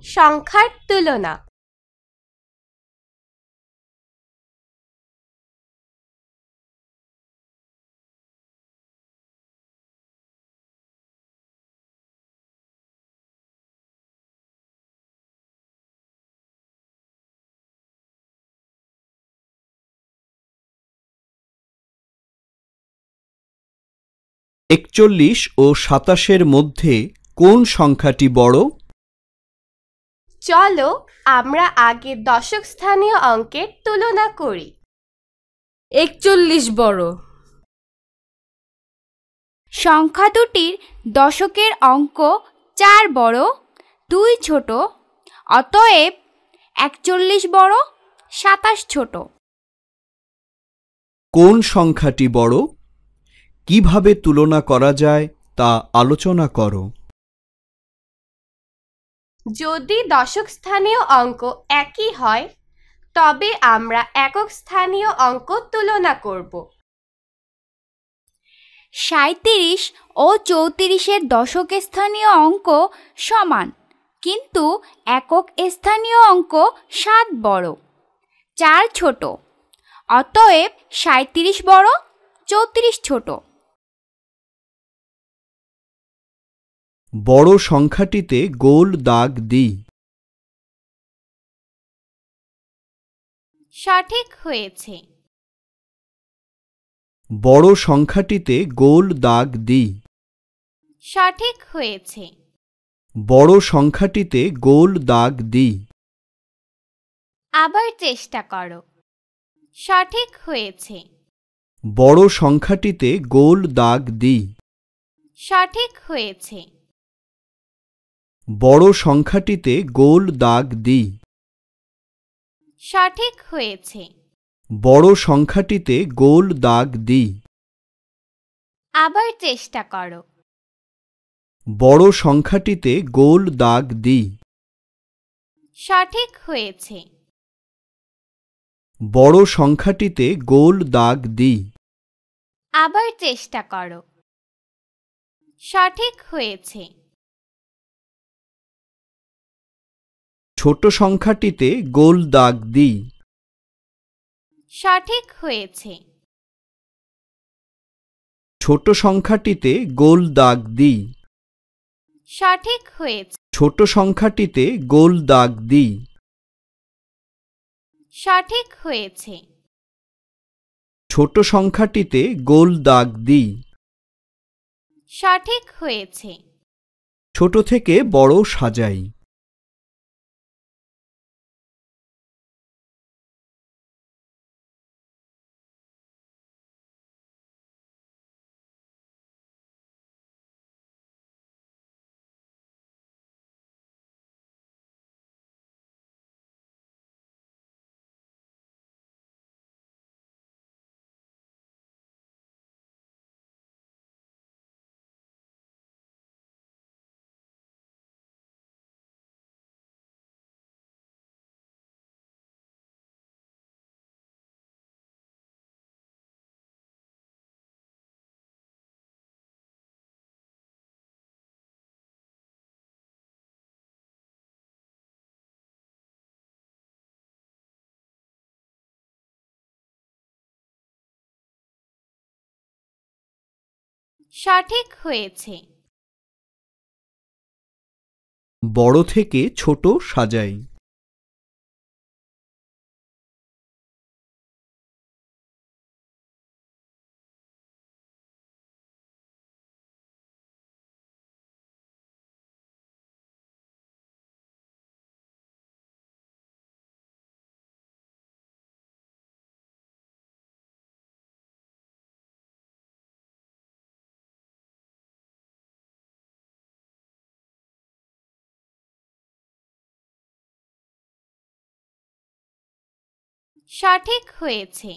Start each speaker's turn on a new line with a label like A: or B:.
A: সংখ্যার তুলনা।
B: একচল্লিশ ও ২৭-এর মধ্যে কোন সংখ্যাটি বড়?
A: চলো আমরা আগে দশক স্থানীয় অঙ্কের তুলনা করি।
C: ৪১ বড়।
D: সংখ্যা দুটির দশকের অঙ্ক ৪ বড়, ২ ছোট, অতএব ৪১ বড়, ২৭ ছোট।
B: কোন সংখ্যাটি বড়? কিভাবে তুলনা করা যায় তা আলোচনা করো।
A: যদি দশক স্থানীয় অঙ্ক একই হয় তবে আমরা একক স্থানীয় অঙ্ক তুলনা করব।
D: ৩৭ ও ৩৪-এর দশক স্থানীয় অঙ্ক সমান, কিন্তু একক স্থানীয় অঙ্ক ৭ বড়, ৪ ছোট, অতএব ৩৭ বড়, ৩৪ ছোট।
B: বড় সংখ্যাটিতে গোল দাগ দিই।
A: সঠিক হয়েছে।
B: বড় সংখ্যাটিতে গোল দাগ দিই।
A: সঠিক হয়েছে।
B: বড় সংখ্যাটিতে গোল দাগ দিই।
A: আবার চেষ্টা করো। সঠিক হয়েছে।
B: বড় সংখ্যাটিতে গোল দাগ দিই।
A: সঠিক হয়েছে।
B: বড় সংখ্যাটিতে গোল দাগ দিই।
A: সঠিক হয়েছে।
B: বড় সংখ্যাটিতে গোল দাগ দিই।
A: আবার চেষ্টা করো।
B: বড় সংখ্যাটিতে গোল দাগ দিই।
A: সঠিক হয়েছে।
B: বড় সংখ্যাটিতে গোল দাগ দিই।
A: আবার চেষ্টা করো। সঠিক হয়েছে।
B: ছোট সংখ্যাটিতে গোল দাগ দিই।
A: সঠিক হয়েছে।
B: ছোট সংখ্যাটিতে গোল দাগ দিই।
A: সঠিক হয়েছে।
B: ছোট সংখ্যাটিতে গোল দাগ দিই।
A: সঠিক হয়েছে।
B: ছোট সংখ্যাটিতে গোল দাগ দিই।
A: সঠিক হয়েছে।
B: ছোট থেকে বড় সাজাই।
A: সঠিক হয়েছে।
B: বড় থেকে ছোট সাজাই।
A: সঠিক হয়েছে।